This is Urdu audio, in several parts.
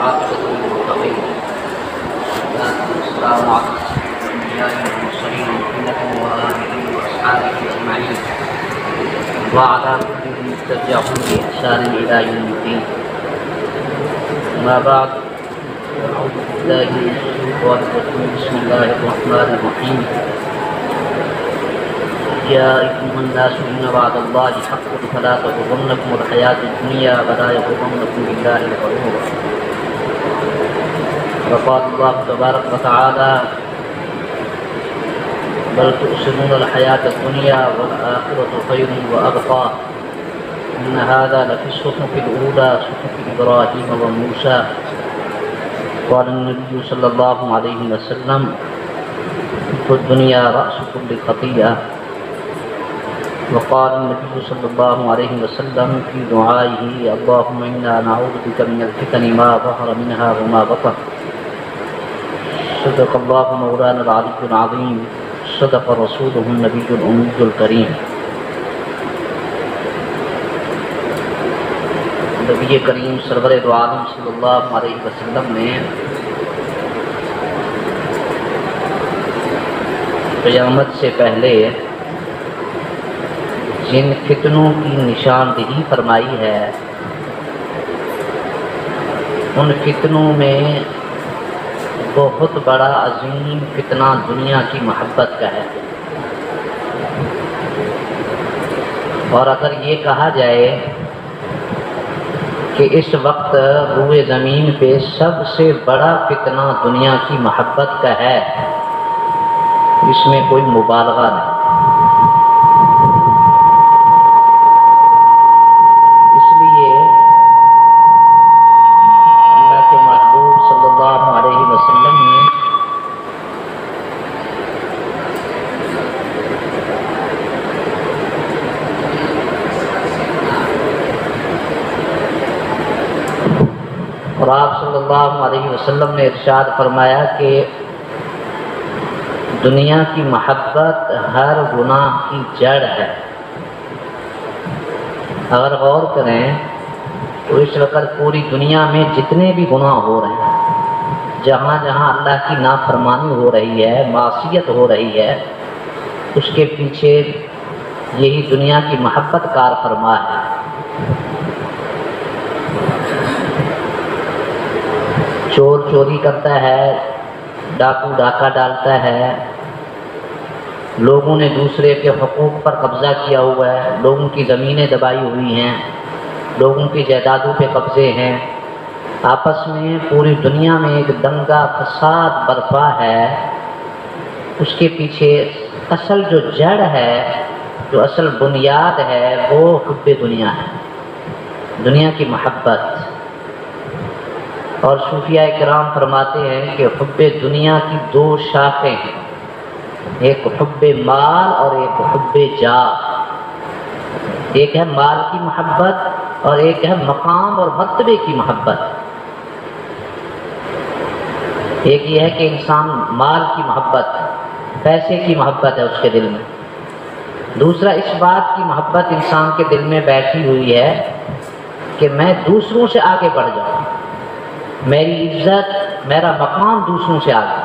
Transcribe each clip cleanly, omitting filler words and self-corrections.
والعاقبة للمتقين والسلام على الأنبياء والمرسلين محمد وآله وأصحابه أجمعين وعلى كل من تبعهم بإحسان إلى يوم الدين. أما بعد، أعوذ بالله من الشيطان الرجيم. بسم الله الرحمن الرحيم. يا أيها الناس إن وعد الله حق فلا تغرنكم الحياة الدنيا ولا يغرنكم بالله الغرور. وقال الله تبارك وتعالى: بل تؤثرون الحياة الدنيا والآخرة خير وأبقى إن هذا لفي الصحف الأولى صحف إبراهيم وموسى. قال النبي صلى الله عليه وسلم: الدنيا رأس كل خطيئة. وقال النبي صلى الله عليه وسلم في دعائه: اللهم إنا نعوذ بك من الفتن ما ظهر منها وما بطن. صدق الله مولانا العلي العظيم، صدق رسوله النبي الأمي الكريم. نبی کریم سرور دو عالم صلی اللہ علیہ وسلم نے قیامت سے پہلے جن فتنوں کی نشاندہی فرمائی ہے، ان فتنوں میں بہت بڑا عظیم فتنہ دنیا کی محبت کا ہے. اور اگر یہ کہا جائے کہ اس وقت روئے زمین پہ سب سے بڑا فتنہ دنیا کی محبت کا ہے، اس میں کوئی مبالغہ نہیں. اس لیے اللہ کے محبوب صلی اللہ علیہ وسلم نے اور آپ صلی اللہ علیہ وسلم نے ارشاد فرمایا کہ دنیا کی محبت ہر گناہ کی جڑ ہے. اگر غور کریں تو اس وقت پوری دنیا میں جتنے بھی گناہ ہو رہے ہیں، جہاں جہاں اللہ کی نافرمانی ہو رہی ہے، معصیت ہو رہی ہے، اس کے پیچھے یہی دنیا کی محبت کار فرما ہے. چور چوری کرتا ہے، ڈاکو ڈاکہ ڈالتا ہے، لوگوں نے دوسرے کے حقوق پر قبضہ کیا ہوا ہے، لوگوں کی زمینیں دبائی ہوئی ہیں، لوگوں کی جائیدادوں پہ قبضے ہیں، آپس میں پوری دنیا میں ایک دنگا فساد برپا ہے. اس کے پیچھے اصل جو جڑ ہے، جو اصل بنیاد ہے، وہ حب دنیا ہے، دنیا کی محبت. اور صوفیاء کرام فرماتے ہیں کہ حب دنیا کی دو شاخیں ہیں، ایک حب مال اور ایک حب جاہ. ایک ہے مال کی محبت اور ایک ہے مقام اور مرتبے کی محبت. ایک یہ ہے کہ انسان مال کی محبت، پیسے کی محبت ہے اس کے دل میں. دوسرا اس بات کی محبت انسان کے دل میں بیٹھی ہوئی ہے کہ میں دوسروں سے آگے بڑھ جاؤں، میری عزت، میرا مقام دوسروں سے آگے.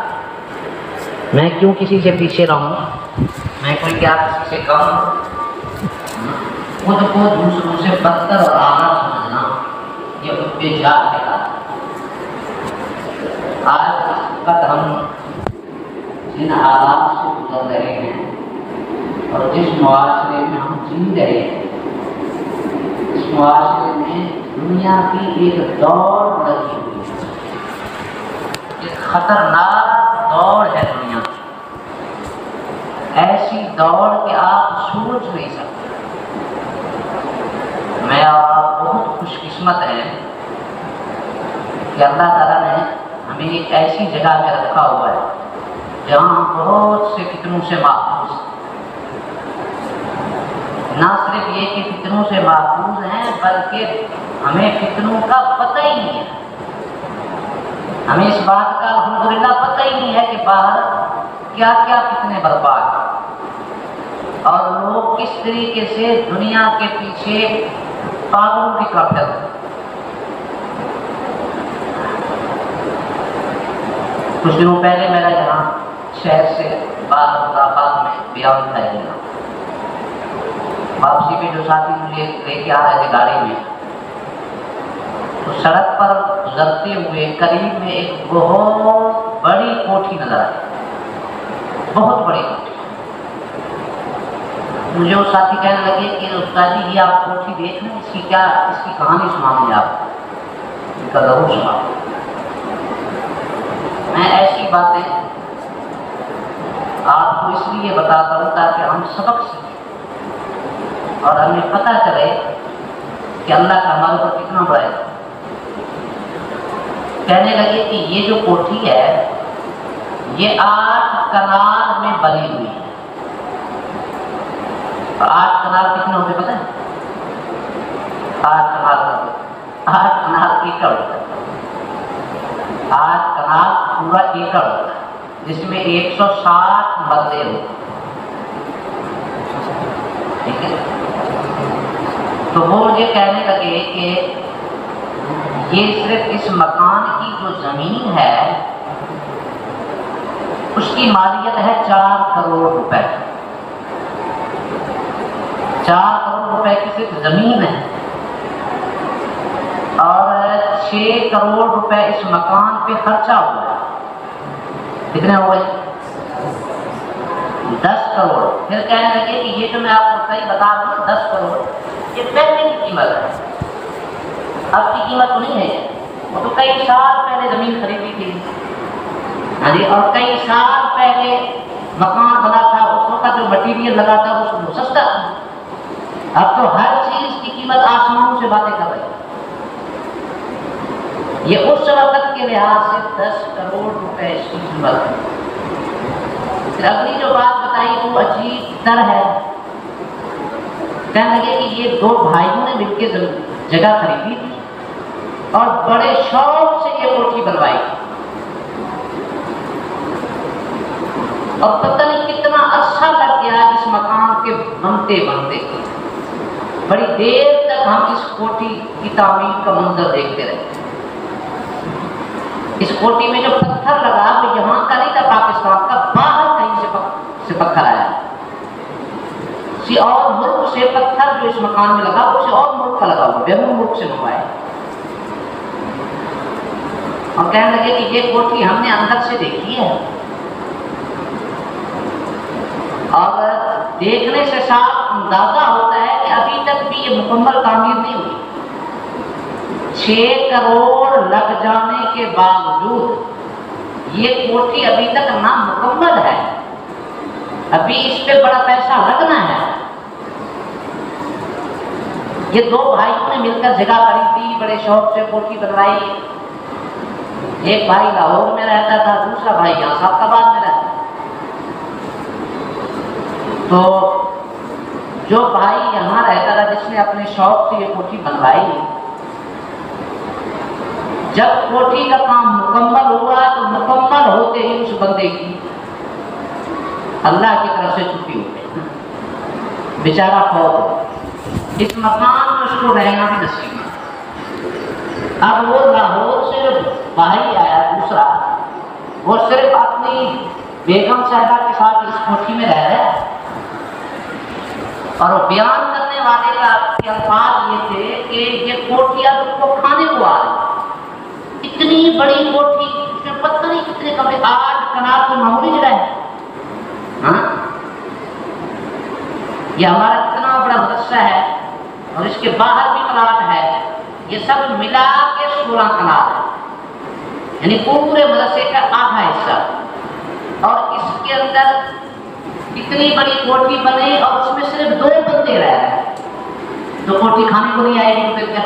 میں کیوں کسی سے پیچھے رہوں، میں کوئی کیا کسی سے کم، خود کو دوسروں سے بدتر اور اعلیٰ سمجھنا، یہ حب جاہ ہے. آج اس وقت ہم جن حالات سے گزر رہے ہیں اور جس معاشرے میں ہم جی رہے ہیں، اس معاشرے میں دنیا کی ایک دوڑ لگی ہوئی ہے، ایک خطرناک دوڑ ہے دنیا کی. ایسی دوڑ کہ آپ سوچ نہیں سکتے. میں اور آپ بہت خوش قسمت ہیں کہ اللہ تعالیٰ نے ہمیں ایک ایسی جگہ میں رکھا ہوا ہے جہاں ہم بہت سے فتنوں سے محفوظ ہیں. نہ صرف یہ کہ فتنوں سے محفوظ ہیں، بلکہ ہمیں فتنوں کا پتہ ہی نہیں ہے. ہمیں اس بات کا الحمدللہ پتہ ہی نہیں ہے کہ باہر کیا کیا فتنے برپا ہیں اور لوگ کس طریقے سے دنیا کے پیچھے پاگلوں کی طرف چلتے ہیں. کچھ دنوں پہلے میرا یہاں شہر سے آباد میں بیان تھا یہاں، واپسی پہ جو ساتھی مجھے لے کے آ رہے تھے گاڑی میں، تو سڑک پر گزرتے ہوئے قریب میں ایک بہت بڑی کوٹھی نظر آئی، بہت بڑی کوٹھی۔ مجھے وہ ساتھی کہنے لگے کہ استاد جی یہ آپ کوٹھی دیکھ لیں، اس کی کہانی سناؤں گی آپ کا، ضرور سناؤں۔ میں ایسی باتیں آپ کو اس لیے بتاتا ہوں تاکہ ہم سبق سیکھیں اور ہمیں پتہ چلے کہ اللہ کا ہمارے اوپر کتنا بڑا ہے۔ کہنے لگے کہ یہ جو کوٹھی ہے یہ 8 کنال میں بنی ہوئی ہے۔ 8 کنال کتنے ہوتے پتہ ہے؟ 8 کنال ایکڑ ہوتا ہے۔ 8 کنال پورا ایکڑ ہوتا ہے جس میں 160 بندے ہوتے ہیں، ٹھیک ہے؟ تو وہ مجھے کہنے لگے کہ یہ صرف اس مکان کی جو زمین ہے اس کی مالیت ہے 4 کروڑ روپے۔ 4 کروڑ روپے کی صرف زمین ہے اور 6 کروڑ روپے اس مکان پہ خرچہ ہوا ہے۔ کتنے ہوئے؟ 10 کروڑ۔ پھر کہنے لگے کہ یہ جو میں آپ کو صحیح بتا رہا ہوں 10 کروڑ یہ پہلے کی قیمت ہے، اب کی قیمت تو نہیں ہے، وہ تو کئی سال پہلے زمین خریدی تھی، ہاں جی، اور کئی سال پہلے مکان بنا تھا، اس وقت جو مٹیریل لگا تھا وہ سستا تھا، اب تو ہر چیز کی قیمت آسمانوں سے باتیں کر رہی ہے۔ یہ اس وقت کے لحاظ سے 10 کروڑ روپے اس کی قیمت ہے۔ پھر اگلی جو بات بتائی وہ عجیب تر ہے، کہنے لگے کہ یہ 2 بھائیوں نے مل کے جگہ خریدی تھی اور بڑے شوق سے یہ کوٹھی بنوائی اور پتہ نہیں کتنا عرصہ لگ گیا اس مکان کے بنتے بنتے، بڑی دیر تک ہم اس کوٹھی کی تعمیر کا منظر دیکھتے رہے۔ اس کوٹھی میں جو پتھر لگا وہ یہاں کا نہیں تھا پاکستان کا، باہر کہیں سے پتھر آیا، کسی اور ملک سے پتھر جو اس مکان میں لگا وہ کسی اور ملک کا لگا ہوا، بیرون ملک سے منگوایا۔ اور کہنے لگے کہ یہ کوٹھی ہم نے اندر سے دیکھی ہے اور دیکھنے سے صاف اندازہ ہوتا ہے کہ ابھی تک بھی یہ مکمل تعمیر نہیں ہوئی۔ 6 کروڑ لگ جانے کے باوجود یہ کوٹھی ابھی تک نامکمل ہے، ابھی اس پہ بڑا پیسہ لگنا ہے۔ یہ 2 بھائیوں نے مل کر جگہ خریدی، بڑے شوق سے کوٹھی بنوائی۔ ایک بھائی لاہور میں رہتا تھا، دوسرا بھائی یہاں سابق آباد میں رہتا تھا۔ تو جو بھائی یہاں رہتا تھا جس نے اپنے شوق سے یہ کوٹھی بنوائی، جب کوٹھی کا کام مکمل ہوا تو مکمل ہوتے ہی اس بندے کی اللہ کی طرف سے چھٹی ہو گئی، بیچارہ فوت ہو۔ اس مکان میں اس کو رہنا بھی نصیب نہ۔ اب وہ لاہور سے جو بھائی آیا دوسرا، وہ صرف اپنی بیگم صاحبہ کے ساتھ اس کوٹھی میں رہ رہا ہے، اور وہ بیان کرنے والے کا الفاظ یہ تھے کہ یہ کوٹھی اب اس کو کھانے کو آ رہی، اتنی بڑی کوٹھی، اس میں پتہ نہیں کتنے کمرے، 8 کنال تو معمولی جگہ ہے، ہاں یہ ہمارا کتنا بڑا مدرسہ ہے اور اس کے باہر بھی پلاٹ ہے، یہ سب ملا کے 16 کنال ہے، یعنی پورے مدرسے کا آدھا حصہ، اور اس کے اندر اتنی بڑی کوٹھی بنے اور اس میں صرف 2 بندے رہ رہے ہیں۔ تو کوٹھی کھانے کو نہیں آئے گی تو پھر کیا؟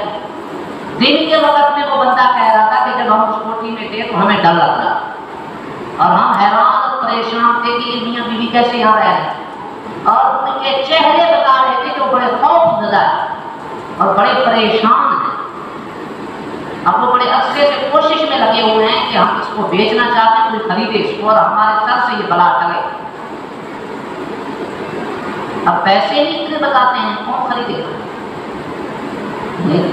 دن کے وقت میں وہ بندہ کہہ رہا تھا کہ جب ہم اس کوٹھی میں تھے تو ہمیں ڈر لگ رہا اور ہم حیران اور پریشان تھے کہ یہ میاں بیوی کیسے یہاں رہ رہے ہیں، اور ان کے چہرے بتا رہے تھے کہ وہ بڑے خوف زدہ ہیں اور بڑے پریشان ہیں۔ اب وہ بڑے عرصے سے کوشش میں لگے ہوئے ہیں کہ ہم اس کو بیچنا چاہتے ہیں، کوئی خریدے اس کو اور ہمارے سر سے یہ بلا ٹلے۔ اب پیسے ہی اتنے بتاتے ہیں، کون خریدے گا؟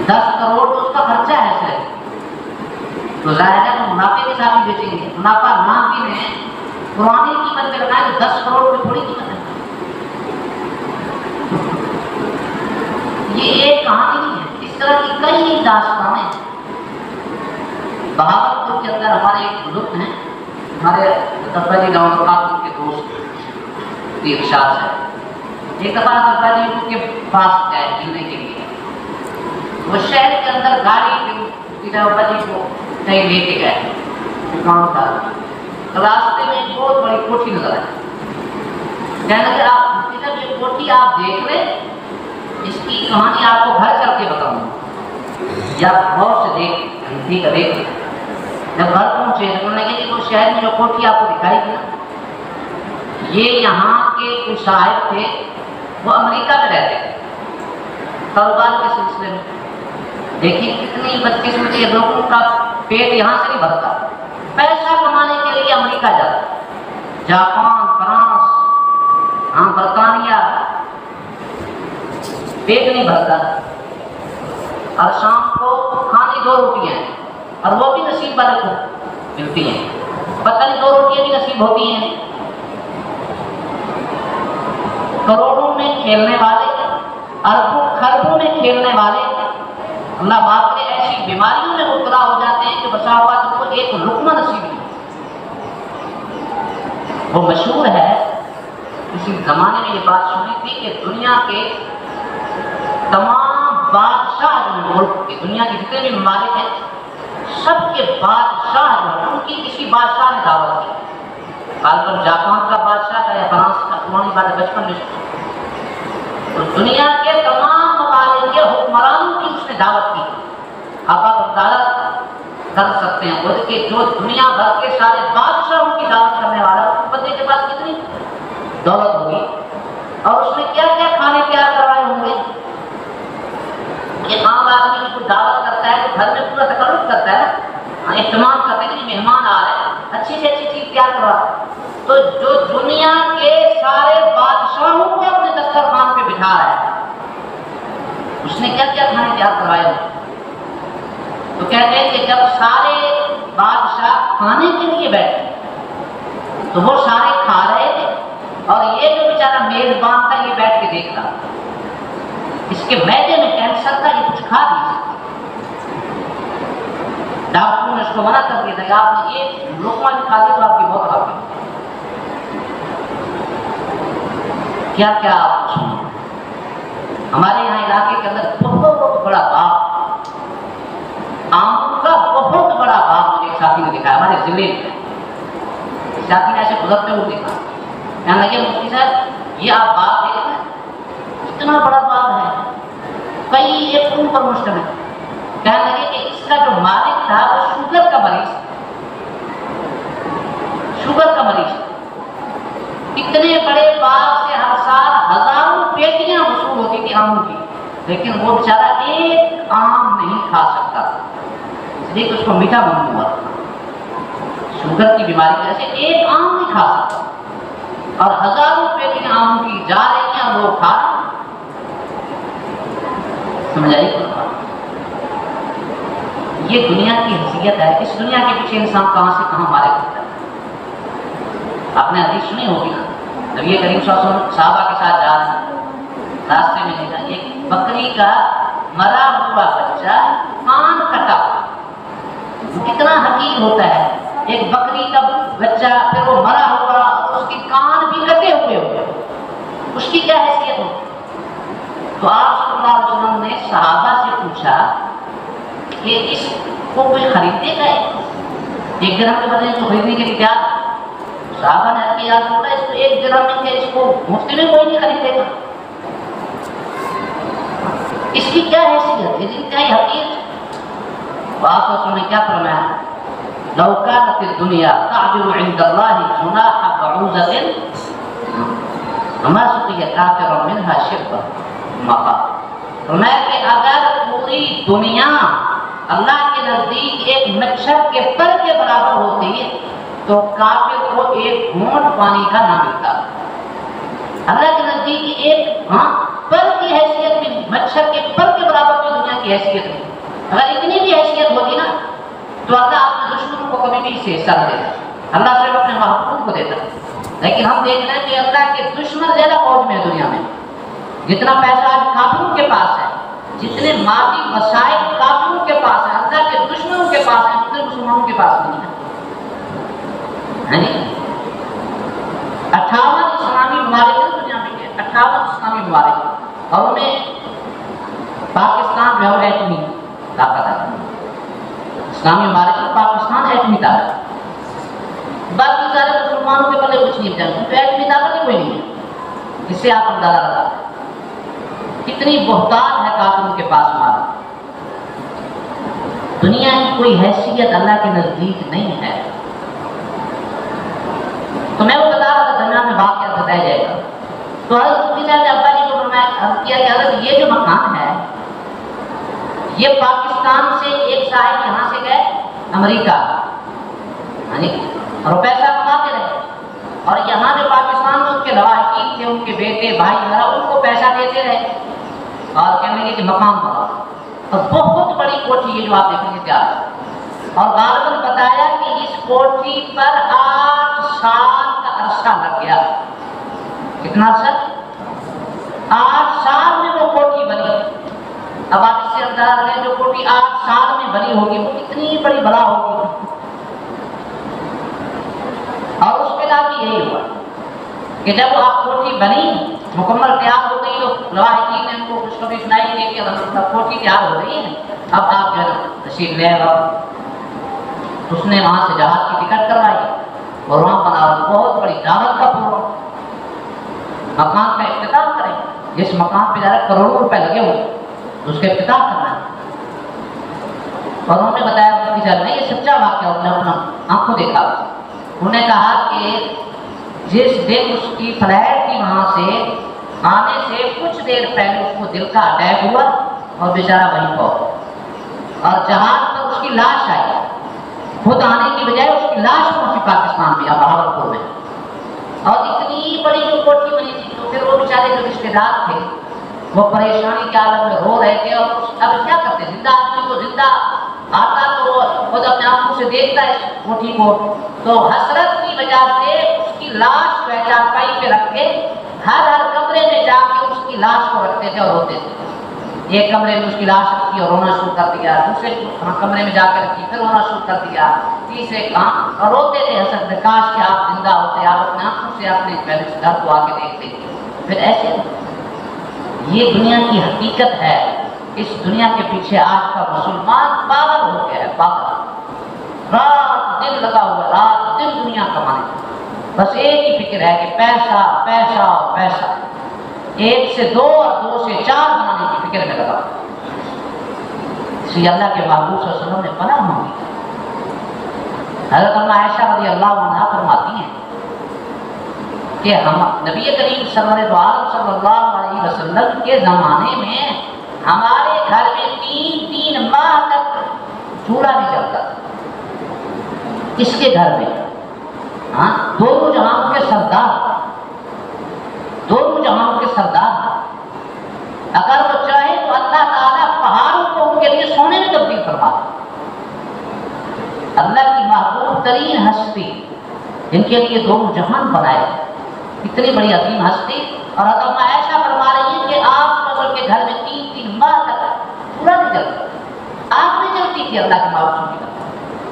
10 کروڑ تو اس کا خرچہ ہے صرف، تو ظاہر ہے وہ منافع کے ساتھ ہی بیچیں گے. منافع نہ بھی میں پرانی قیمت پہ لگائیں تو 10 کروڑ روپے تھوڑی قیمت ہے. یہ ایک کہانی نہیں ہے، اس طرح کی کئی داستانیں. بہاولپور کے اندر ہمارے ایک بزرگ ہیں، ہمارے تبدیلی گاؤں کے دوست کی ارشاد ہے. ایک دفعہ تبدیلی کے پاس گئے ملنے کے لیے. وہ شہر کے اندر گاڑی کو کہیں لے کے گئے کام تھا. راستے میں ایک بہت بڑی کوٹھی نظر آئی. کہنے لگے آپ یہ کوٹھی آپ دیکھ لیں، اس کی کہانی آپ کو گھر چل کے بتاؤں گا، یا غور سے دیکھ دیکھ. جب گھر پہنچے تو انہوں نے کہا کہ وہ شہر میں جو کوٹھی آپ کو دکھائی دی نا، یہ یہاں کے کچھ صاحب تھے، وہ امریکہ میں رہتے تھے کاروبار کے سلسلے میں. دیکھیں کتنی بدقسمتی ہے، لوگوں کا پیٹ یہاں سے نہیں بھرتا، پیسہ کمانے کے لیے امریکہ جاتا، جاپان، فرانس، برطانیہ، پیٹ نہیں بھرتا. اور شام کو کھانے 2 روٹیاں ہیں، اور وہ بھی نصیب والے کو ملتی ہیں. پتہ نہیں 2 روٹیاں بھی نصیب ہوتی ہیں. کروڑوں میں کھیلنے والے، اربوں خربوں میں کھیلنے والے، اللہ باپ نے ایسی بیماریوں میں مبتلا ہو جاتے ہیں کہ بسا اوقات کو ایک لقمہ نصیب نہیں. وہ مشہور ہے، کسی زمانے میں یہ بات سنی تھی کہ دنیا کے تمام بادشاہ جو ملک کے، دنیا کے جتنے بھی ممالک ہیں، سب کے بادشاہ جو ہیں ان کی کسی بادشاہ نے دعوت کی. غالباً جاپان کا بادشاہ تھا یا فرانس کا، انہوں نے بات بچپن میں سنی. تو دنیا کے تمام ممالک کے حکمرانوں کی اس نے دعوت کی. آپ اندازہ کر سکتے ہیں خود کہ جو دنیا بھر کے سارے بادشاہوں کی دعوت کرنے والا بندے کے پاس کتنی دولت ہوگی، اور اس نے کیا کیا کھانے تیار کروائے ہوں گے. ایک عام آدمی کی کوئی دعوت کرتا ہے تو گھر میں پورا تکلف کرتا ہے، اہتمام کرتے ہیں کہ مہمان آ رہے ہیں، اچھی سے اچھی چیز تیار کروا. تو جو دنیا کے سارے بادشاہوں کو اپنے دسترخوان پہ بٹھا رہا ہے، اس نے کیا کیا کھانے تیار کروائے ہوں. تو کہتے ہیں کہ جب سارے بادشاہ کھانے کے لیے بیٹھے تو وہ سارے کھا رہے تھے، اور یہ جو بیچارہ میزبان تھا یہ بیٹھ کے دیکھ رہا. اس کے معدے میں کینسر تھا، یہ کچھ کھا نہیں سکتا. ڈاکٹروں نے اس کو منع کر دیا تھا کہ آپ نے ایک لقمہ بھی کھا لیا تو آپ کی موت آ گئی. کیا کیا آپ کو سنو. ہمارے یہاں علاقے کے اندر بہت بڑا باغ، آم کا بہت بڑا باغ مجھے ایک ساتھی نے دکھایا ہمارے ضلع میں. ساتھی نے ایسے گزرتے ہوئے دیکھا، کہنے لگے مفتی صاحب یہ آپ باغ دیکھ رہے ہیں، اتنا بڑا باغ ہے، کئی ایکڑوں پر مشتمل. کہنے لگے کہ اس کا جو مالک تھا وہ شوگر کا مریض. اتنے بڑے باغ سے ہر سال ہزاروں پیٹیاں وصول ہوتی تھی آموں کی، لیکن وہ بیچارہ ایک آم نہیں کھا سکتا، اس لیے کہ اس کو میٹھا بن ہوا. شوگر کی بیماری کی وجہ سے ایک آم نہیں کھا سکتا، اور ہزاروں پیٹیاں آموں کی جا رہی ہیں اور وہ کھا رہے ہیں. سمجھائیے یہ دنیا کی حیثیت ہے. اس دنیا کے پیچھے انسان کہاں سے کہاں مارے ہوتا ہے. آپ نے حدیث سنی ہوگی نا، نبی کریم صلی اللہ علیہ وسلم صحابہ کے ساتھ جا رہے ہیں، راستے میں دیکھا ایک بکری کا مرا ہوا بچہ کان کٹا. کتنا حقیر ہوتا ہے ایک بکری کا بچہ، پھر وہ مرا ہوا، اس کے کان بھی کٹے ہوئے ہوئے، اس کی کیا حیثیت ہو. تو آپ صلی اللہ علیہ وسلم نے صحابہ سے پوچھا کہ اس کو کوئی خریدے گا؟ 1 درہم کے بدلے کو خریدنے کے لیے کیا؟ صحابہ نے کہا یار اس کو 1 درہم میں کہ اس کو مفت میں کوئی نہیں خریدے گا. اس کی کیا حیثیت ہے، انتہائی حقیر. آپ رسول نے کیا فرمایا؟ لو كانت الدنيا تعدل عند الله جناح بعوضة وما سقي كافرا منها شربا. فرمایا کہ اگر پوری دنیا اللہ کے نزدیک ایک مچھر کے پر کے برابر ہوتی تو کافر کو 1 گھونٹ پانی کا نہ ملتا. اللہ کے نزدیک ایک پر کی حیثیت بھی مچھر کے پر کے برابر کی دنیا کی حیثیت نہیں. اگر اتنی بھی حیثیت ہوتی نا تو اللہ اپنے دشمنوں کو کبھی بھی اسے حصہ نہیں دیتا، اللہ صرف اپنے محبوب کو دیتا. لیکن ہم دیکھ رہے ہیں کہ اللہ کے دشمن زیادہ فوج میں ہے دنیا میں. جتنا پیسہ آج کافروں کے پاس ہے، جتنے مادی وسائل کافروں کے پاس ہیں، اللہ کے دشمنوں کے پاس ہیں، اتنے مسلمانوں کے پاس نہیں ہے. 58 اسلامی ممالک ہیں دنیا میں، 58 اسلامی ممالک، اور ان میں پاکستان جو ہے ایٹمی طاقت ہے. اسلامی ممالک میں پاکستان ایٹمی طاقت ہے. باقی سارے مسلمانوں کے پلے کچھ نہیں جانتے، تو ایٹمی طاقت ہی کوئی نہیں ہے. اس سے آپ اندازہ لگا کتنی بہتان ہے کافروں کے پاس مال. دنیا کی کوئی حیثیت اللہ کے نزدیک نہیں ہے. تو میں وہ بتا رہا تھا درمیان میں واقعہ بتایا جائے گا. تو حضرت نے ابا جی کو فرمایا کیا کہ حضرت یہ جو مکان ہے یہ پاکستان سے ایک صاحب یہاں سے گئے امریکہ، اور وہ پیسہ کماتے رہے، اور یہاں جو پاکستان میں ان کے لواحقین تھے، ان کے بیٹے بھائی بہن ان کو پیسہ دیتے رہے اور کہنے لگے کہ مقام بناؤ. اور بہت بڑی کوٹھی ہے جو آپ دیکھیں گے تیار. اور غالباً بتایا کہ اس کوٹھی پر 8 سال کا عرصہ لگ گیا. کتنا عرصہ؟ 8 سال میں وہ کوٹھی بنی. اب آپ اس سے اندازہ لیں جو کوٹھی 8 سال میں بنی ہوگی وہ کتنی بڑی بلا ہوگی. اور اس کے بعد بھی یہی ہوا کہ جب وہ آپ کوٹھی بنی مکمل تیار ہو گئی تو لواحقین نے ان کو خوشخبری سنائی کہ کوٹھی تیار ہو رہی ہے، اب آپ جو ہے تشریف لے آؤ. اس نے وہاں سے جہاز کی ٹکٹ کروائی اور وہاں بنا بہت بڑی دعوت کا پروگرام. مکان کا افتتاح کریں، جس مکان پہ جا رہا کروڑوں روپے لگے ہوئے اس کا افتتاح کرنا ہے. اور انہوں نے بتایا کہ نہیں یہ سچا واقعہ انہوں نے اپنا آنکھوں دیکھا. انہوں نے کہا کہ جس دن اس کی فلائٹ تھی وہاں سے آنے سے کچھ دیر پہلے اس کو دل کا اٹیک ہوا اور بیچارہ وہیں پہنچا. اور جہاز پر اس کی لاش آئی، خود آنے کی بجائے اس کی لاش پہنچی پاکستان میں بہاولپور میں. اور اتنی بڑی جو کوٹھی بنی تھی تو پھر وہ بیچارے جو رشتے دار تھے وہ پریشانی کے عالم میں رو رہے تھے. اور اب کیا کرتے، زندہ آدمی کو زندہ آتا تو وہ خود اپنے آنکھوں سے دیکھتا ہے اس کوٹھی کو، تو حسرت کی وجہ سے اس کی لاش جو ہے چارپائی پہ رکھ کے ہر کمرے میں جا کے اس کی لاش کو رکھتے تھے اور روتے تھے. ایک کمرے میں اس کی لاش رکھی اور رونا شروع کر دیا، دوسرے کمرے میں جا کے رکھی پھر رونا شروع کر دیا، تیسرے اور روتے تھے حسرت، کاش کہ آپ زندہ ہوتے، آپ اپنے آنکھوں سے اپنے پہلے اس گھر کو آ کے دیکھتے. پھر ایسے یہ دنیا کی حقیقت ہے. اس دنیا کے پیچھے آج کا مسلمان پاگل ہو گیا ہے، پاگل، رات دن لگا ہوا، رات دن دنیا کمانے، بس ایک ہی فکر ہے کہ پیسہ پیسہ پیسہ. 1 سے 2 اور 2 سے 4 بنانے کی فکر میں لگا. اس لیے اللہ کے محبوب صلی اللہ علیہ وسلم نے پناہ مانگی. حضرت عائشہ رضی اللہ عنہا فرماتی ہیں کہ ہم نبی کریم صلی اللہ علیہ وسلم کے زمانے میں ہمارے گھر میں 3 ماہ تک چولہا نہیں جلتا. کس کے گھر میں؟ دونوں جہانوں کے سردار، دونوں جہانوں کے سردار. اگر وہ چاہے تو اللہ تعالیٰ پہاڑوں کو ان کے لیے سونے میں تبدیل کروا دے. اللہ کی محبوب ترین ہستی ان کے لیے دونوں جہان بنائے، اتنی بڑی عظیم ہستی. اور حضرت عائشہ فرما رہی ہیں کہ آپ کے گھر میں 3 ماہ تک پورا نہیں جلتا، آگ نہیں جلتی تھی اللہ کے محبوب کی.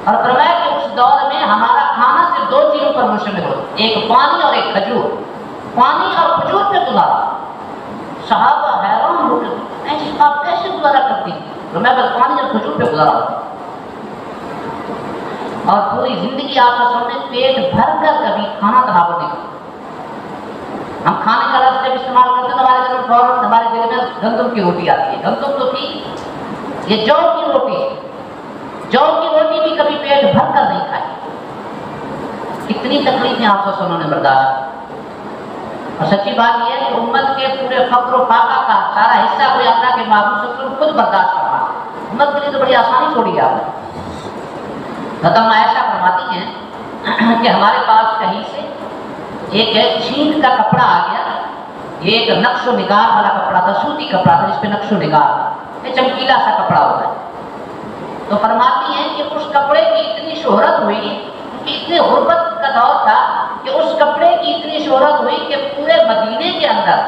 اور فرمایا کہ اس دور میں ہمارا کھانا صرف 2 چیزوں پر مشتمل ہو، ایک پانی اور ایک کھجور. پانی اور کھجور پہ گزارا. صحابہ حیران ہو گئے، ایسی آپ کیسے گزارا کرتی ہیں؟ تو میں بس پانی اور کھجور پہ گزارا ہوں. اور پوری زندگی آپ کا سامنے پیٹ بھر کر کبھی کھانا تناول نہیں کرتے. ہم کھانے کا لفظ جب استعمال کرتے ہیں تو ہمارے دل میں فوراً ہمارے دل میں گندم کی روٹی آتی ہے. گندم تو تھی، یہ جو کی روٹی ہے. جو کی روٹی بھی کبھی پیٹ بھر کر نہیں کھائی. کتنی تکلیفیں آپ سے انہوں نے برداشت کی. اور سچی بات یہ ہے کہ امت کے پورے فقر و فاقہ کا سارا حصہ کوئی اللہ کے محبوب صلی اللہ علیہ وسلم خود برداشت کر رہا ہے. امت کے لیے تو بڑی آسانی چھوڑی ہے آپ نے. حضرت عائشہ فرماتی ہیں کہ ہمارے پاس کہیں سے ایک چھینٹ کا کپڑا آ گیا. یہ ایک نقش و نگار والا کپڑا تھا، سوتی کپڑا تھا جس پہ نقش و نگار، یہ چمکیلا سا کپڑا ہوتا ہے. تو فرماتی ہیں کہ اس کپڑے کی اتنی شہرت ہوئی، کیونکہ اتنے غربت کا دور تھا کہ اس کپڑے کی اتنی شہرت ہوئی کہ پورے مدینے کے اندر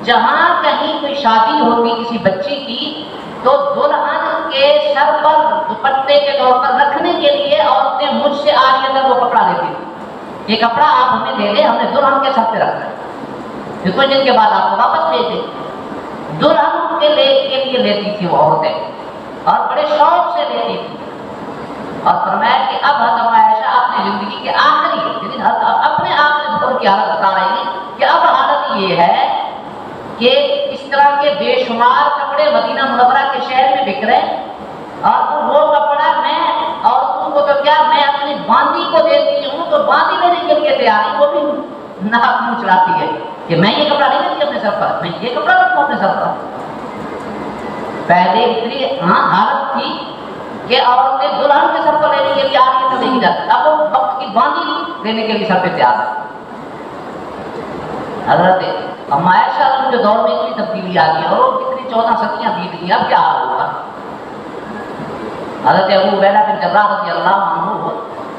جہاں کہیں کوئی شادی ہوتی کسی بچی کی تو دلہن کے سر پر دوپٹے کے طور پر رکھنے کے لیے عورتیں مجھ سے آریتاً وہ کپڑا لیتی تھی، یہ کپڑا آپ ہمیں دے دیں، ہم نے دلہن کے سر پہ رکھنا ہے، پھر کچھ دن کے بعد آپ کو واپس لے دیں۔ دلہن کے لیے لیتی تھی وہ عورتیں اور بڑے شوق سے لیتی تھی، اور فرمایا کہ اب حضرت عائشہ اپنی زندگی کے آخری اپنے آخری دور کی حالت بتا رہی ہیں کہ اب حالت یہ ہے کہ اس طرح کے بے شمار کپڑے مدینہ منورہ کے شہر میں بک رہے ہیں، اور وہ کپڑا میں عورتوں کو تو کیا میں اپنی باندی کو دیتی ہوں تو باندی لینے کے لیے تیار ہے، وہ بھی ناک منہ چلاتی ہے کہ میں یہ کپڑا نہیں لیتی اپنے سر پر، میں یہ کپڑا رکھوں اپنے سر پر۔ پہلے اتنی حالت تھی کہ عورتیں دلہن کے سر پر لینے کے لیے آ رہی ہے تو لے کے جاتی، اب وہ وقت کی باندی لینے کے لیے سر پہ تیار ہے۔ حضرت عائشہ کے دور میں اتنی تبدیلی آ گئی اور کتنی 14 صدیاں بیت گئی، اب کیا حال ہوگا؟ حضرت ابو عبیدہ بن جراح رضی اللہ عنہ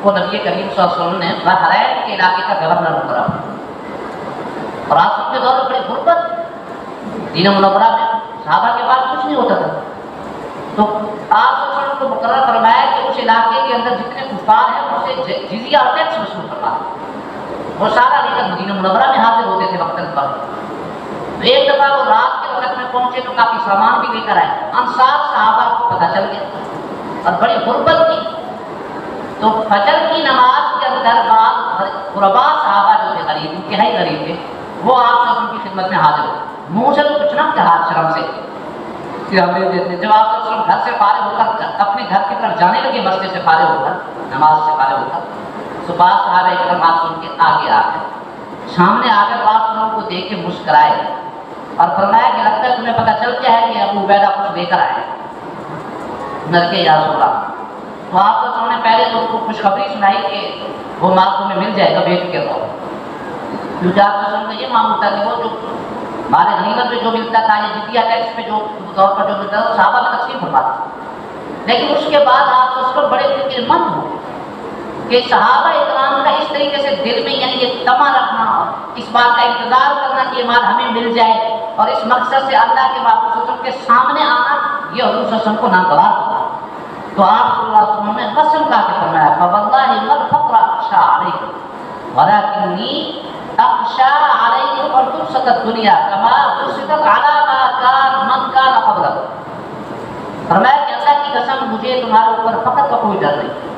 کو نبی کریم صلی اللہ علیہ وسلم نے بحرین کے علاقے کا گورنر مقرر کیا، اور آج کے دور میں بڑی غربت مدینہ منورہ میں صحابہ کے پاس کچھ نہیں ہوتا تھا، تو آپ صلی اللہ علیہ وسلم کو مقرر فرمایا کہ اس علاقے کے اندر جتنے کفار ہیں اسے جزیہ اور ٹیکس وصول کرنا، وہ سارا لے کر مدینہ منورہ میں حاضر ہوتے تھے وقتاً فوقتاً۔ تو ایک دفعہ وہ رات کے وقت میں پہنچے تو کافی سامان بھی لے کر آئے، انصار صحابہ کو پتہ چل گیا اور بڑی غربت کی، تو فجر کی نماز کے اندر بعض غربا صحابہ جو تھے غریب انتہائی غریب تھے وہ آپ صلی اللہ علیہ وسلم کی خدمت میں حاضر ہوئے، منہ سے تو کچھ نہ کہا شرم سے کہ ہمیں دیتے، جب آپ صلی اللہ علیہ وسلم گھر سے فارغ ہو کر اپنے گھر کی طرف جانے لگے مسجد سے فارغ ہو کر نماز سے فارغ ہو کر، صبح صحابہ اکرام آپ سن کے آگے آ گئے، سامنے آ کر آپ صلی کو دیکھ کے مسکرائے اور فرمایا کہ لگتا ہے تمہیں پتہ چل گیا ہے کہ ابو عبیدہ کچھ لے کر آئے۔ نر کے یا رسول اللہ، تو آپ صلی اللہ علیہ وسلم نے پہلے تو اس کو خوشخبری سنائی کہ وہ مال تمہیں مل جائے گا بیچ کے رہو، کیونکہ آپ صلی اللہ علیہ وسلم کا یہ معمول تھا کہ وہ جو ہمارے غنیمت میں جو ملتا تھا یا جزیہ ٹیکس پہ جو طور پر جو ملتا تھا صحابہ میں تقسیم فرماتے، لیکن اس کے بعد آپ صلی اللہ علیہ وسلم بڑے فکر مند ہوئے کہ صحابہ اکرام کا اس طریقے سے دل میں یعنی یہ تما رکھنا، اس بات کا انتظار کرنا کہ یہ مال ہمیں مل جائے اور اس مقصد سے اللہ کے محبوب صلی اللہ علیہ وسلم کے سامنے آنا، یہ حضور صلی اللہ علیہ وسلم کو ناگوار تھا۔ تو آپ صلی اللہ علیہ وسلم نے قسم کھا کے فرمایا فواللہ ما الفقر اخشى علیکم ولکنی اخشى علیکم ان تبسط الدنیا کما بسطت علی ما کان من کان قبلکم، فرمایا کہ اللہ کی قسم مجھے تمہارے اوپر فقر کا کوئی ڈر نہیں،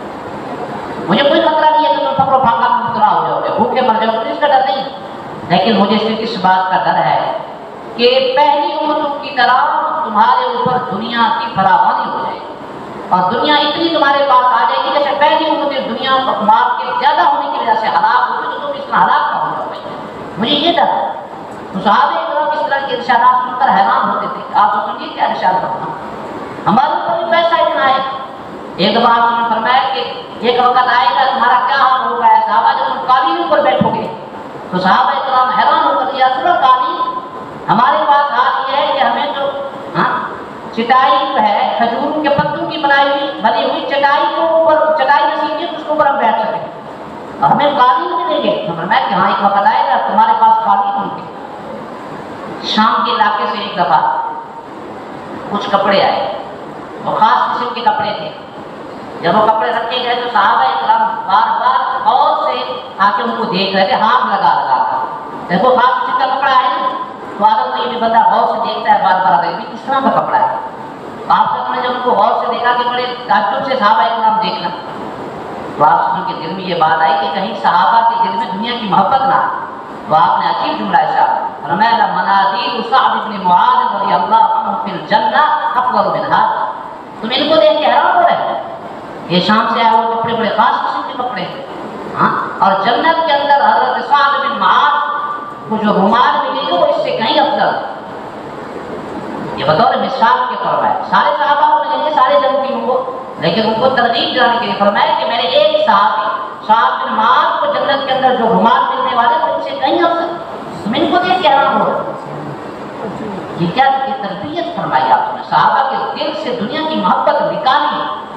مجھے کوئی خطرہ نہیں ہے کہ تم فقر و فاقہ میں مبتلا ہو جاؤ گے، بھوکے مر جاؤ گے، اس کا ڈر نہیں، لیکن مجھے صرف اس بات کا ڈر ہے کہ پہلی امتوں کی طرح تمہارے اوپر دنیا کی فراوانی ہو جائے اور دنیا اتنی تمہارے پاس آ جائے گی جیسے پہلی امتیں دنیا مال کے زیادہ ہونے کی وجہ سے ہلاک ہوئی تو تم اس طرح ہلاک نہ ہو جاؤ گے، مجھے یہ ڈر ہے۔ تو صحابہ اکرام اس طرح کے ارشادات سن کر حیران ہوتے تھے کہ آپ سنیے کیا ارشاد کرنا، ہمارے اوپر بھی پیسہ اتنا ہے۔ ایک دفعہ آپ نے فرمایا کہ ایک وقت آئے گا تمہارا کیا حال ہوگا ہے صحابہ جب تم قالین پر بیٹھو گے، تو صحابہ اکرام حیران ہو کر یا سنو قالین، ہمارے پاس حال یہ ہے کہ ہمیں جو چٹائی ہے کھجور کے پتوں کی بنی ہوئی چٹائی کو اوپر چٹائی نصیب کی اس کے اوپر ہم بیٹھ سکیں اور ہمیں قالین ملیں گے، تو فرمایا کہ ہاں ایک وقت آئے گا تمہارے پاس قالین ہوں گے۔ شام کے علاقے سے ایک دفعہ کچھ کپڑے آئے، وہ خاص قسم کے کپڑے تھے، جب وہ کپڑے رکھے گئے تو صحابہ اکرام بار بار غور سے آ کے ان کو دیکھ رہے تھے، ہاتھ لگا لگا دیکھو خاص قسم کا کپڑا ہے نا، تو عادت میں یہ بھی بندہ غور سے دیکھتا ہے بار بار بھی کس طرح کا کپڑا ہے، آپ نے جب ان کو غور سے دیکھا کہ بڑے تعجب سے صحابہ اکرام دیکھنا، تو آپ کے دل میں یہ بات آئی کہ کہیں صحابہ کے دل میں دنیا کی محبت نہ آئے، تو آپ نے عجیب جملہ ارشاد فرمایا منادیل صعب بن معاذ رضی اللہ عنہ فی الجنہ افضل من ھذا، تم ان کو دیکھ کے حیران ہو رہے ہیں، یہ شام سے آئے ہوئے کپڑے بڑے خاص قسم کے کپڑے ہیں، اور جنت کے اندر حضرت صعب بن معاذ کو جو رومال ملے گا وہ اس سے کہیں افضل، یہ بطور مثال کے فرمایا، سارے صحابہ کو ملیں گے سارے جنتی ہوں کو، لیکن ان کو ترغیب دلانے کے لیے فرمایا کہ میرے ایک صحابی صعب بن معاذ کو جنت کے اندر جو رومال ملنے والے ہیں ان سے کہیں افضل، تم ان کو دیکھ کے حیران ہو رہے، یہ کیا تربیت فرمائی آپ نے، صحابہ کے دل سے دنیا کی محبت نکالی،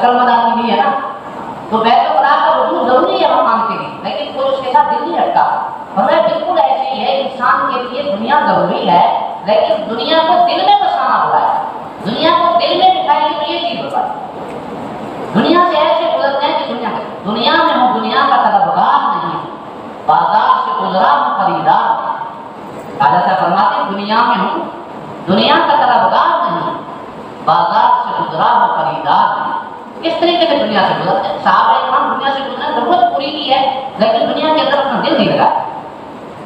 شکل مند آدمی نہیں ہے نا، تو بیت خدا کا وجود ضروری ہے مکان کے لیے، لیکن کوئی اس کے ساتھ دل نہیں رکھتا۔ فرمایا بالکل ایسے ہی ہے، انسان کے لیے دنیا ضروری ہے، لیکن دنیا کو دل میں بسانا ہو رہا ہے، دنیا کو دل میں بٹھائیں گے تو یہ چیز ہوتا ہے۔ دنیا سے ایسے گزرتے ہیں کہ دنیا میں ہوں، دنیا کا طلبگار نہیں، بازار سے گزرا ہوں خریدار نہیں۔ خواجہ صاحب فرماتے ہیں دنیا میں ہوں، دنیا کا طلبگار نہیں، بازار سے گزرا ہوں خریدار نہیں۔ اس طریقے سے دنیا سے گزرتے ہیں۔ صحابہ کرام دنیا سے گزرنے ضرورت پوری کی ہے، لیکن دنیا کے اندر اپنا دل نہیں لگا،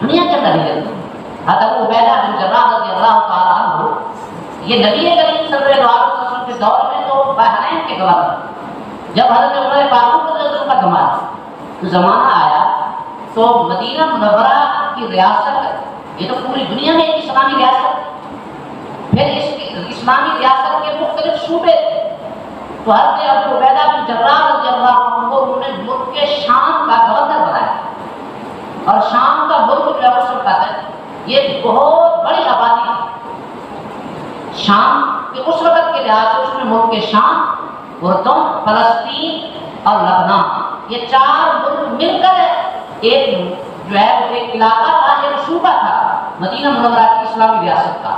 دنیا کے اندر نہیں لگا۔ حضرت ابو عبیدہ بن جراح رضی اللہ تعالیٰ عنہ، یہ نبی کریم صلی اللہ علیہ وسلم کے دور میں تو بحرین کے گورنر، جب حضرت عمر فاروق رضی اللہ عنہ کا زمانہ آیا تو مدینہ منورہ کی ریاست، یہ تو پوری دنیا میں ایک اسلامی ریاست، پھر اس اسلامی ریاست کے مختلف صوبے تھے، تو حضرت ابو عبیدہ بن جراح رضی اللہ عنہ کو انہوں نے ملک کے شام کا گورنر بنایا، اور شام کا ملک جو ہے اس وقت ہے یہ بہت بڑی آبادی تھی شام کے اس وقت کے لحاظ سے، اس میں ملک کے شام، اردن، فلسطین اور لبنان، یہ چار ملک مل کر ایک جو ہے وہ ایک علاقہ تھا، ایک صوبہ تھا مدینہ منورہ کی اسلامی ریاست کا،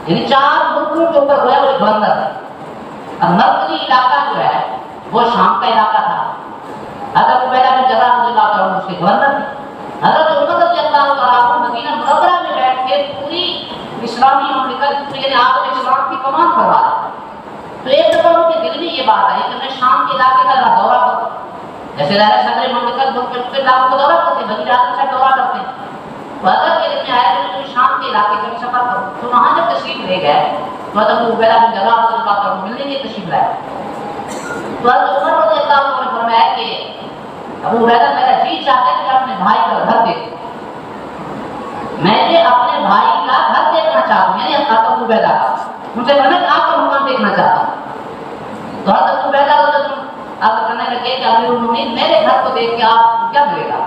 یعنی چار ملکوں کے اوپر جو ہے وہ گورنر ہے، اور مرکزی علاقہ جو ہے وہ شام کا علاقہ تھا۔ حضرت عبیدہ بن جراح رضی اللہ عنہ اس کے گورنر تھے۔ حضرت عمر رضی اللہ عنہ مدینہ منورہ میں بیٹھ کے پوری اسلامی مملکت یعنی عالم اسلام کی کمان کروا رہے تھے۔ تو ایک دفعہ ان کے دل میں یہ بات آئی کہ میں شام کے علاقے کا دورہ کروں، جیسے ظاہر صدر مملکت مختلف علاقوں کا دورہ کرتے ہیں، وزیر اعظم صاحب دورہ کرتے ہیں، تو حضرت کے دل میں آیا کہ میں شام کے علاقے کا سفر کروں۔ تو وہاں جب تشریف لے گئے تو حضرت ابو عبیدہ بن جراح رضی اللہ عنہ ملنے کے تشریف لائے، تو حضرت عمر رضی اللہ عنہ نے فرمایا کہ ابو عبیدہ میرا جی چاہتا ہے کہ اپنے بھائی کا گھر دیکھوں، میں نے اپنے بھائی کا گھر دیکھنا چاہتا ہوں، یعنی حضرت ابو عبیدہ کا، ان سے فرمایا کہ آپ کا مکان دیکھنا چاہتا ہوں۔ تو حضرت ابو عبیدہ رضی اللہ عنہ آپ کرنے لگے کہ امیر المومنین میرے گھر کو دیکھ کے آپ کو کیا ملے گا؟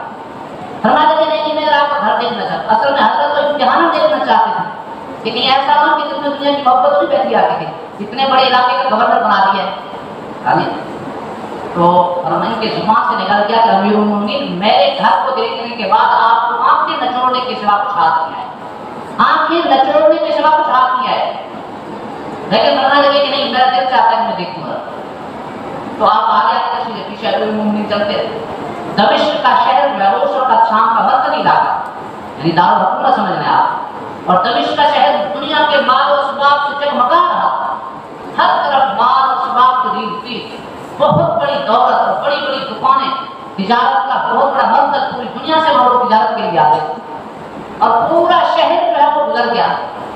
فرمایا کہ نہیں میں آپ کا گھر دیکھنا چاہتا ہوں۔ اصل میں حضرت کو امتحان دیکھنا چاہتے تھے کہ کہیں ایسا ہو کہ تم نے دنیا کی محبت نہیں بیٹھی آ کے اتنے بڑے علاقے کا گورنر بنا دیا ہے۔ تو فرمایا کہ زبان سے نکل گیا کہ امیر المومنین میرے گھر کو دیکھنے کے بعد آپ کو آنکھیں نچوڑنے کے سوا کچھ ہاتھ نہیں آئے، آنکھیں نچوڑنے کے سوا کچھ ہاتھ نہیں آئے، لیکن فرمانے لگے کہ نہیں میرا دل چاہتا ہے میں دیکھوں گا۔ تو آپ آگے آتے تشریف پیچھے امیر المومنین چلتے رہے۔ دمشق کا شہر جو ہے وہ اس وقت شام کا مرکزی علاقہ یعنی دارالحکومت سمجھ لیں آپ، اور دمشق کا شہر دنیا کے مال و اسباب سے جگمگا رہا تھا، ہر طرف مال و اسباب کی ریل تھی، بہت بڑی دولت اور بڑی بڑی دکانیں، تجارت کا بہت بڑا مرکز، پوری دنیا سے وہاں لوگ تجارت کے لیے آتے تھے، اور پورا شہر جو ہے وہ گزر گیا۔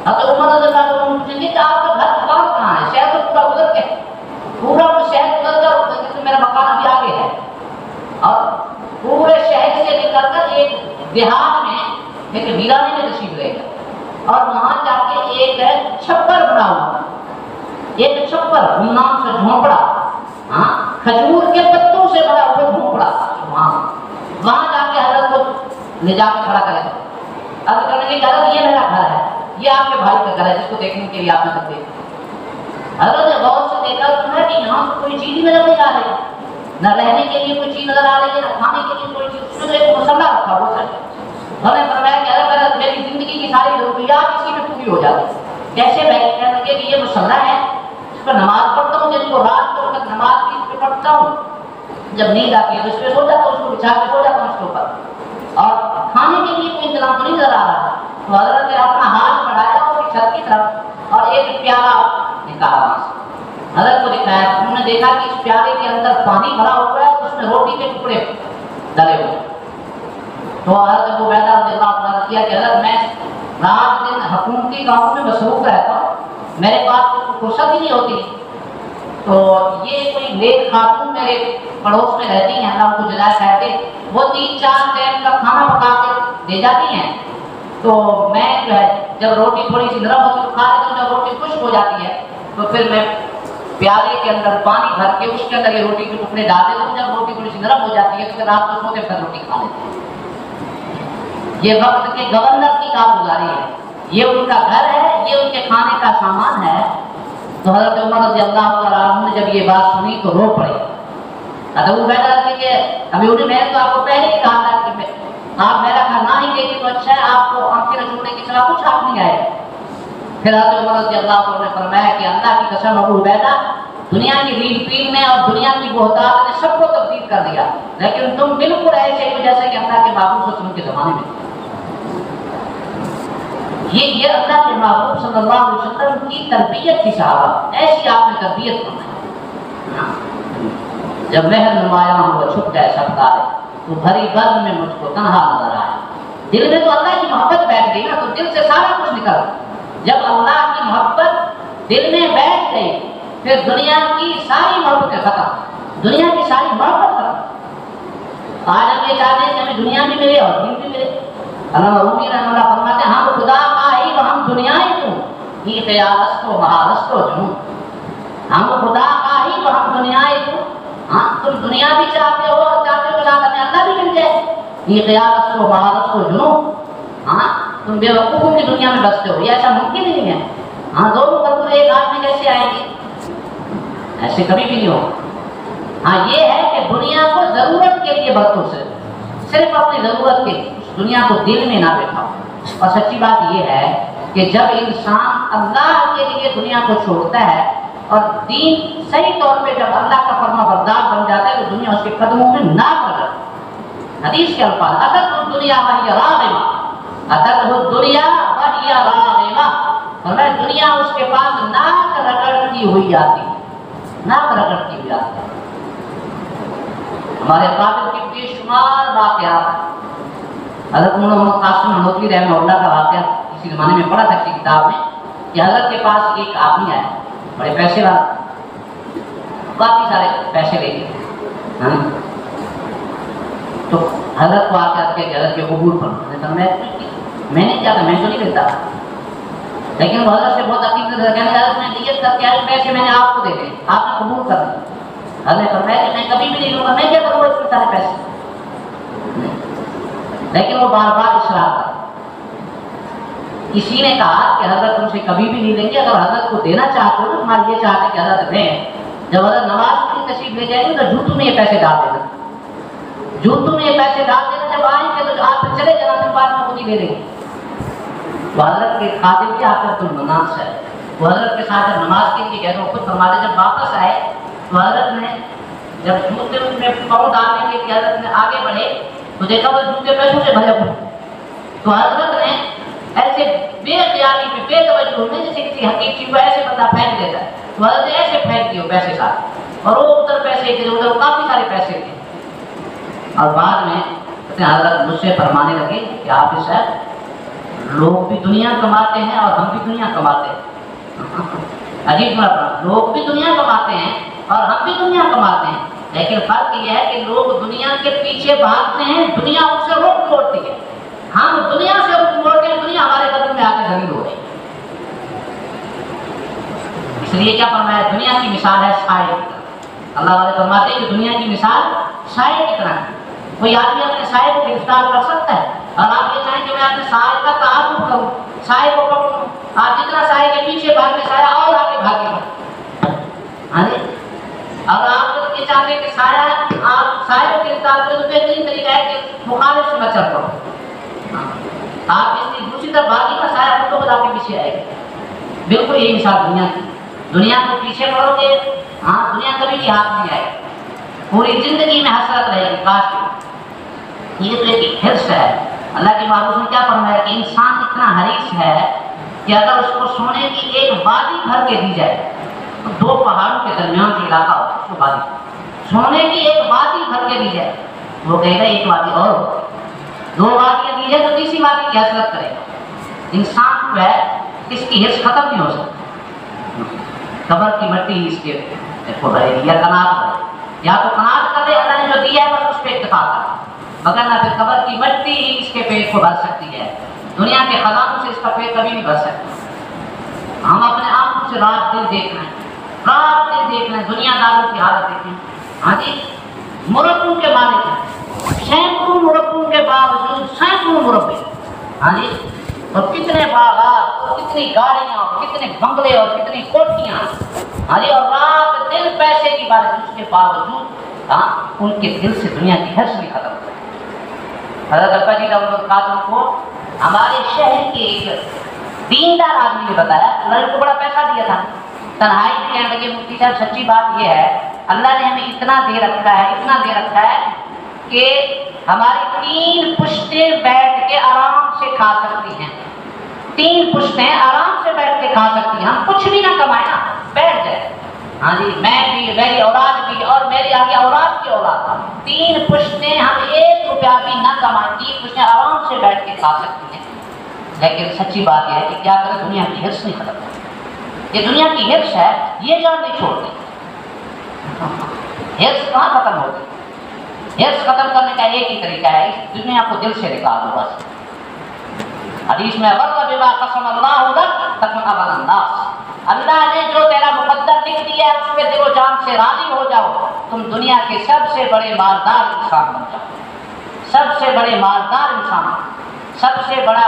حضرت عمر رضی اللہ عنہ پوچھیں گے کہ آپ کا گھر مکان کہاں ہے؟ شہر تو پورا گزر گیا، پورا وہ شہر گزر گیا، میرا مکان ابھی آگے ہے، اور پورے شہر سے نکل کر ایک دیہات میں ایک ویرانے میں تشریف لے گئے، اور وہاں جا کے ایک چھپر بنا ہوا، ایک چھپر نام سے جھونپڑا، ہاں کھجور کے پتوں سے بنا ہوا جھونپڑا، وہاں جا کے حضرت کو لے جا کے کھڑا کرے، حضرت کرنے کی حضرت یہ میرا گھر ہے، یہ آپ کے بھائی کا گھر ہے جس کو دیکھنے کے لیے آپ نے سکتے۔ حضرت نے غور سے دیکھا کہ یہاں تو کوئی چیز نظر نہیں آ رہی، نہ رہنے کے لیے کوئی چیز نظر آ رہی ہے، نہ کھانے کے لیے کوئی چیز، اس میں ایک مسلح رکھا ہوا ہے۔ انہوں نے فرمایا کہ حضرت میری زندگی کی ساری ضروریات اسی میں پوری ہو جاتی ہیں۔ کیسے کہنے لگے کہ یہ مسلح ہے، اس پر نماز پڑھتا ہوں، جن کو رات کو وقت نماز بھی اس پہ پڑھتا ہوں، جب نیند آتی ہے تو اس پہ سو جاتا ہوں، اس کو بچھا کے سو جاتا ہوں اس کے اوپر، اور کھانے کے لیے کوئی انتظام تو نہیں نظر آ رہا۔ تو حضرت نے اپنا ہاتھ بڑھایا اس کی چھت کی طرف اور ایک پیالہ نکالا وہاں سے، حضرت کو دکھایا، انہوں نے دیکھا کہ اس پیالے کے اندر پانی بھرا ہوا ہے، اس میں روٹی کے ٹکڑے ڈلے ہوئے۔ تو حضرت ابو عبیدہ رضی اللہ عنہ نے کیا کہ حضرت میں رات دن حکومتی کاموں میں مصروف رہتا ہوں، میرے پاس فرصت ہی نہیں ہوتی، تو یہ کوئی نیک خاتون میرے پڑوس میں رہتی ہیں، اللہ ان کو جزائے خیر دے، وہ 3-4 ٹائم کا کھانا پکا کے دے جاتی ہیں، تو میں جو ہے جب روٹی تھوڑی سی نرم ہوتی تو کھا لیتا ہوں، جب روٹی خشک ہو جاتی ہے تو پھر میں پیالے کے اندر پانی بھر کے اس کے اندر یہ روٹی کے ٹکڑے ڈال دیتا ہوں، جب روٹی تھوڑی سی نرم ہو جاتی ہے تو پھر رات کو سوتے پھر روٹی کھا لیتے ہیں۔ یہ وقت کے گورنر کی کارگزاری ہے، یہ ان کا گھر ہے، یہ ان کے کھانے کا سامان ہے، تو حضرت عمر رضی اللہ تعالیٰ عنہ نے جب یہ بات سنی تو رو پڑے. ادب بیٹھا رکھے کہ ابھی انہیں میں تو آپ کو پہلے ہی کہا تھا کہ آپ میرا گھر نہ ہی دیکھیں تو اچھا ہے، آپ کو آنکھیں نچوڑنے کی سوا کچھ آپ نہیں آئے. پھر حضرت عمر رضی اللہ عنہ نے فرمایا کہ اللہ کی قسم ابو عبیدہ، دنیا کی ریل پیل نے اور دنیا کی بہتات نے سب کو تبدیل کر دیا، لیکن تم بالکل ایسے ہو جیسے کہ اللہ کے محبوب صلی اللہ علیہ وسلم کے زمانے میں. یہ اللہ کے محبوب صلی اللہ علیہ وسلم کی تربیت کی صحابہ، ایسی آپ نے تربیت فرمائی. جب مہر نمایاں ہوا چھپ گئے سب تارے، تو بھری بزم میں مجھ کو تنہا نظر آیا. دل میں تو اللہ کی محبت بیٹھ گئی نا، تو دل سے سارا کچھ نکل. جب اللہ کی محبت دل میں بیٹھ گئی پھر دنیا کی ساری محبتیں ختم، دنیا کی ساری محبت ختم. آج ہم یہ چاہتے ہیں کہ ہمیں دنیا بھی ملے اور دین بھی ملے. علامہ رومی رحمہ اللہ فرماتے ہیں ہم خدا کا ہی و ہم دنیا ہی توں، یہ خیالست و مہارست و جنون. ہم خدا کا ہی و ہم دنیا ہی توں. ہاں تم دنیا بھی چاہتے ہو اور چاہتے ہو کہ ہمیں اللہ بھی مل جائے. یہ خیالست و مہارست و جنون. ہاں تم بے وقوفوں کی دنیا میں بستے ہو، یہ ایسا ممکن ہی نہیں ہے. ہاں دونوں برتن ایک ہاتھ میں کیسے آئیں گے؟ ایسے کبھی بھی نہیں ہو. ہاں یہ ہے کہ دنیا کو ضرورت کے لیے برتو، صرف اپنی ضرورت کے لیے دنیا کو دل میں نہ بیٹھاؤ. اور سچی بات یہ ہے کہ جب انسان اللہ کے لیے دنیا کو چھوڑتا ہے اور دین صحیح طور پہ جب اللہ کا فرما بردار بن جاتا ہے تو دنیا اس کے قدموں میں نہ پڑے. حدیث کے الفاظ اتت الدنیا وہی راغمہ، اتت الدنیا وہی راغمہ. فرمایا دنیا اس کے پاس ناک رگڑتی ہوئی آتی، ناک رگڑتی ہوئی آتی. ہمارے قابل کی بے شمار واقعات. حضرت محمد قاسم نانوتوی رحمہ اللہ کا واقعہ کسی زمانے میں پڑھا تھا کسی کتاب میں کہ حضرت کے پاس ایک آدمی آیا، بڑے پیسے والا، کافی سارے پیسے لے گئے. تو حضرت کو آ کے حضرت کے قبول پر میں نے کیا تھا، میں تو نہیں لیتا، لیکن وہ حضرت سے بہت عقیدت سے کہنے حضرت میں نیت کر کے پیسے میں نے آپ کو دے دیں، آپ نے قبول کر دیں. حضرت نے فرمایا کہ میں کبھی بھی نہیں لوں گا، میں کیا کروں گا اس کے سارے پیسے. لیکن وہ بار بار اصرار کرتا. کسی نے کہا کہ حضرت تم سے کبھی بھی نہیں لیں گے، اگر حضرت کو دینا چاہتے ہو نا، تمہارے یہ چاہتے کہ حضرت دیں، جب حضرت نماز کی تشریف لے جائیں گے تو جوتوں میں یہ پیسے ڈال دینا، جوتوں میں یہ پیسے ڈال دینا. جب آئیں گے تو آپ چلے جانا، پھر بعد میں خود ہی لے لیں گے. تو حضرت کے خاطر کیا آپ کا مناس ہے. وہ حضرت کے ساتھ جب نماز کے لیے گئے تو خود فرماتے جب واپس آئے تو حضرت نے جب جوتے میں پاؤں ڈالنے کے لیے حضرت نے آگے بڑھے تو دیکھا وہ جوتے پیسوں سے بھرے ہوئے. تو حضرت نے ایسے بے خیالی میں بے توجہ میں جیسے کسی حقیقی چیز کو ایسے بندہ پھینک دیتا ہے، تو حضرت نے ایسے پھینک دیے پیسے ساتھ، اور وہ ادھر پیسے ادھر کافی سارے پیسے تھے. اور بعد میں حضرت مجھ سے فرمانے لگے کہ آپ صاحب لوگ بھی دنیا کماتے ہیں اور ہم بھی دنیا کماتے ہیں. عجیب بات، لوگ بھی دنیا کماتے ہیں اور ہم بھی دنیا کماتے ہیں، لیکن فرق یہ ہے کہ لوگ دنیا کے پیچھے بھاگتے ہیں، دنیا ان سے رخ موڑتی ہے. ہم دنیا سے رخ موڑ کے دنیا ہمارے قدم میں آ کے ذلیل ہو رہی ہے. اس لیے کیا فرمایا، دنیا کی مثال ہے سائے کی طرح. اللہ والے فرماتے ہیں کہ دنیا کی مثال سائے کی طرح ہے. کوئی آدمی اپنے سائے کو گرفتار کر سکتا ہے، اور آپ یہ چاہیں کہ میں اپنے سائے کا تعارف کروں، سائے کو پکڑوں. آپ جتنا سائے کے پیچھے بھاگے سایہ اور آگے بھاگے گا. ہاں جی، اگر آپ یہ چاہتے ہیں کہ سایہ آپ سائے کو گرفتار کریں تو بہترین طریقہ ہے کہ مخالف سے بچت کرو. آپ اس کی دوسری طرف بھاگی کا سایہ خود کو آپ کے پیچھے آئے گا. بالکل یہی مثال دنیا کی. دنیا کو پیچھے پڑھو گے، ہاں دنیا کبھی بھی ہاتھ نہیں آئے گی. پوری زندگی میں حسرت رہے گی کاش کی. یہ تو ایک حرص ہے. اللہ کے محبوب نے کیا فرمایا کہ انسان اتنا حریص ہے کہ اگر اس کو سونے کی ایک وادی بھر کے دی جائے تو دو پہاڑوں کے درمیان جو علاقہ ہو اس کو وادی، سونے کی ایک وادی بھر کے دی جائے وہ کہے گا ایک وادی اور، دو وادیاں دی جائے تو تیسری وادی کی حسرت کرے گا. انسان جو ہے اس کی حرص ختم نہیں ہو سکتی. قبر کی مٹی اس کے کو بھرے گی یا قناعت بھرے، یا تو قناعت کر دے اللہ نے جو دیا ہے بس اس پہ اکتفا کر، مگر نہ پھر قبر کی مٹی ہی اس کے پیٹ کو بھر سکتی ہے. دنیا کے خزانوں سے اس کا پیٹ کبھی نہیں بھر سکتا. ہم اپنے آنکھوں سے رات دن دیکھ رہے ہیں، رات دن دیکھ رہے ہیں دنیا داروں کی حالت دیکھیں. ہاں جی، مربوں کے مالک ہیں، سینکڑوں مربوں کے باوجود سینکڑوں مربے. ہاں جی، اور کتنے باغات اور کتنی گاڑیاں اور کتنے بنگلے اور کتنی کوٹھیاں، ہاں جی، اور رات دن پیسے کی بارش، اس کے باوجود ہاں ان کے دل سے دنیا کی حرص نہیں ختم ہوئی۔ حضرت ابا جی کا قادم کو ہمارے شہر کے ایک دیندار آدمی نے بتایا، اللہ نے کو بڑا پیسہ دیا تھا، تنہائی میں کہنے لگے مفتی صاحب سچی بات یہ ہے اللہ نے ہمیں اتنا دے رکھا ہے، اتنا دے رکھا ہے کہ ہماری 3 پشتیں بیٹھ کے آرام سے کھا سکتی ہیں، 3 پشتیں آرام سے بیٹھ کے کھا سکتی ہیں، ہم کچھ بھی نہ کمائیں نا، بیٹھ جائے، ہاں جی، میں بھی، میری اولاد بھی، اور میری آگے اولاد کی اولاد، 3 پشتیں ہم 1 روپیہ بھی نہ کمائیں، 3 پشتیں آرام سے بیٹھ کے کھا سکتی ہیں۔ لیکن سچی بات یہ ہے کہ کیا کریں، دنیا کی حرص نہیں ختم ہوتی۔ یہ دنیا کی حرص ہے، یہ جان نہیں چھوڑتی۔ حرص کہاں ختم ہوتی؟ حرص ختم کرنے کا ایک ہی طریقہ ہے، اس دنیا کو دل سے نکال دو بس۔ حدیث میں غرض بما قسم اللہ لک تکن ابا الناس، اللہ نے جو تیرا مقدر لکھ دیا ہے اس پہ دل و جان سے راضی ہو جاؤ، تم دنیا کے سب سے بڑے مالدار انسان بن جاؤ، سب سے بڑے مالدار انسان۔ سب سے بڑا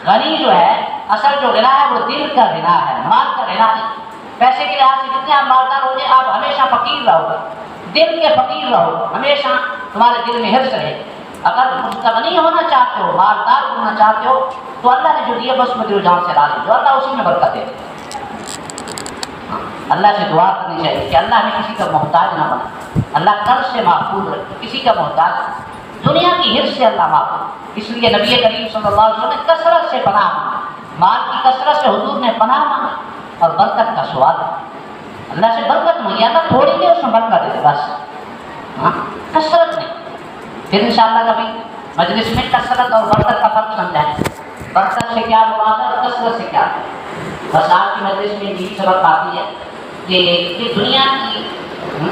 غنی جو ہے، اصل جو غنا ہے وہ دل کا غنا ہے، مال کا غنا نہیں۔ پیسے کے لحاظ سے جتنے آپ مالدار ہو جائے آپ ہمیشہ فقیر رہو گے، دل کے فقیر رہو، ہمیشہ تمہارے دل میں حرص رہے۔ اگر مستغنی ہونا چاہتے ہو، مالدار ہونا چاہتے ہو، تو اللہ نے جو دیا بس میں دل و جان سے راضی ہو، اللہ اسی میں برکت دے۔ اللہ سے دعا کرنی چاہیے کہ اللہ ہمیں کسی کا محتاج نہ بنا، اللہ قرض سے محفوظ رکھے، کسی کا محتاج، دنیا کی حرص سے اللہ محفوظ۔ اس لیے نبی کریم صلی اللہ علیہ وسلم نے کثرت سے پناہ مانگی، مال کی کثرت سے حضور نے پناہ مانگی، اور برکت کا سوال اللہ سے برکت مانگی، اللہ تھوڑی دے اس میں برکت دے بس، ہاں کثرت نہیں۔ پھر انشاءاللہ کبھی مجلس میں کثرت اور برکت کا فرق سمجھائیں، برکت سے کیا مراد ہے اور کثرت سے کیا ہے۔ بس آج کی مجلس میں یہی سبق آتی ہے کہ یہ دنیا کی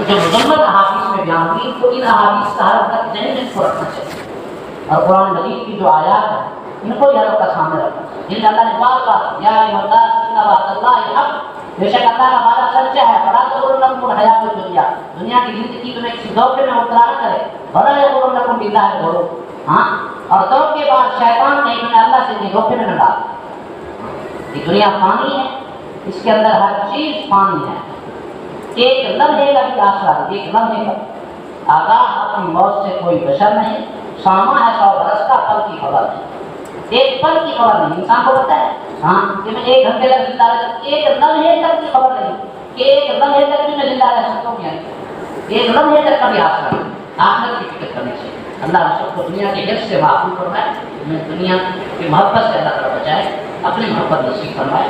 جو مذمت احادیث میں بیان ہوئی، ان کو ان احادیث کا ہر وقت ذہن کو رکھنا چاہیے، اور قرآن مجید کی جو آیات ہیں ان کو یادوں کا سامنے رکھنا چاہیے، جن اللہ نے بات بات یا ایھا الناس ان وعد اللہ حق، بے شک اللہ کا وعدہ سچا ہے، فلا تغرنکم الحیاۃ الدنیا، دنیا کی زندگی تمہیں کسی دھوکے میں مبتلا نہ کرے، ولا یغرنکم باللہ الغرور، ہاں، اور دھوکے کے بعد شیطان نے تمہیں اللہ سے دھوکے میں نہ ڈال۔ یہ دنیا فانی ہے، اس کے اندر ہر چیز فانی ہے، ایک لمحے کا بھی آسرا ہے، ایک لمحے کا آگاہ اپنی موت سے کوئی بشر نہیں، ساما ہے 100 برس کا، پل کی خبر نہیں، ایک پل کی خبر نہیں، انسان کو پتہ ہے ہاں کہ میں 1 گھنٹے تک زندہ رہ سکتا، ایک لمحے تک کی خبر نہیں کہ ایک لمحے تک بھی میں زندہ رہ سکتا ہوں، ایک لمحے تک کا بھی آسرا نہیں۔ آخرت کی فکر کرنی چاہیے، اللہ ہم سب کو دنیا کے حرص سے محفوظ فرمائے، ہمیں دنیا کی محبت سے اللہ تعالیٰ بچائے، اپنی محبت نصیب فرمائے۔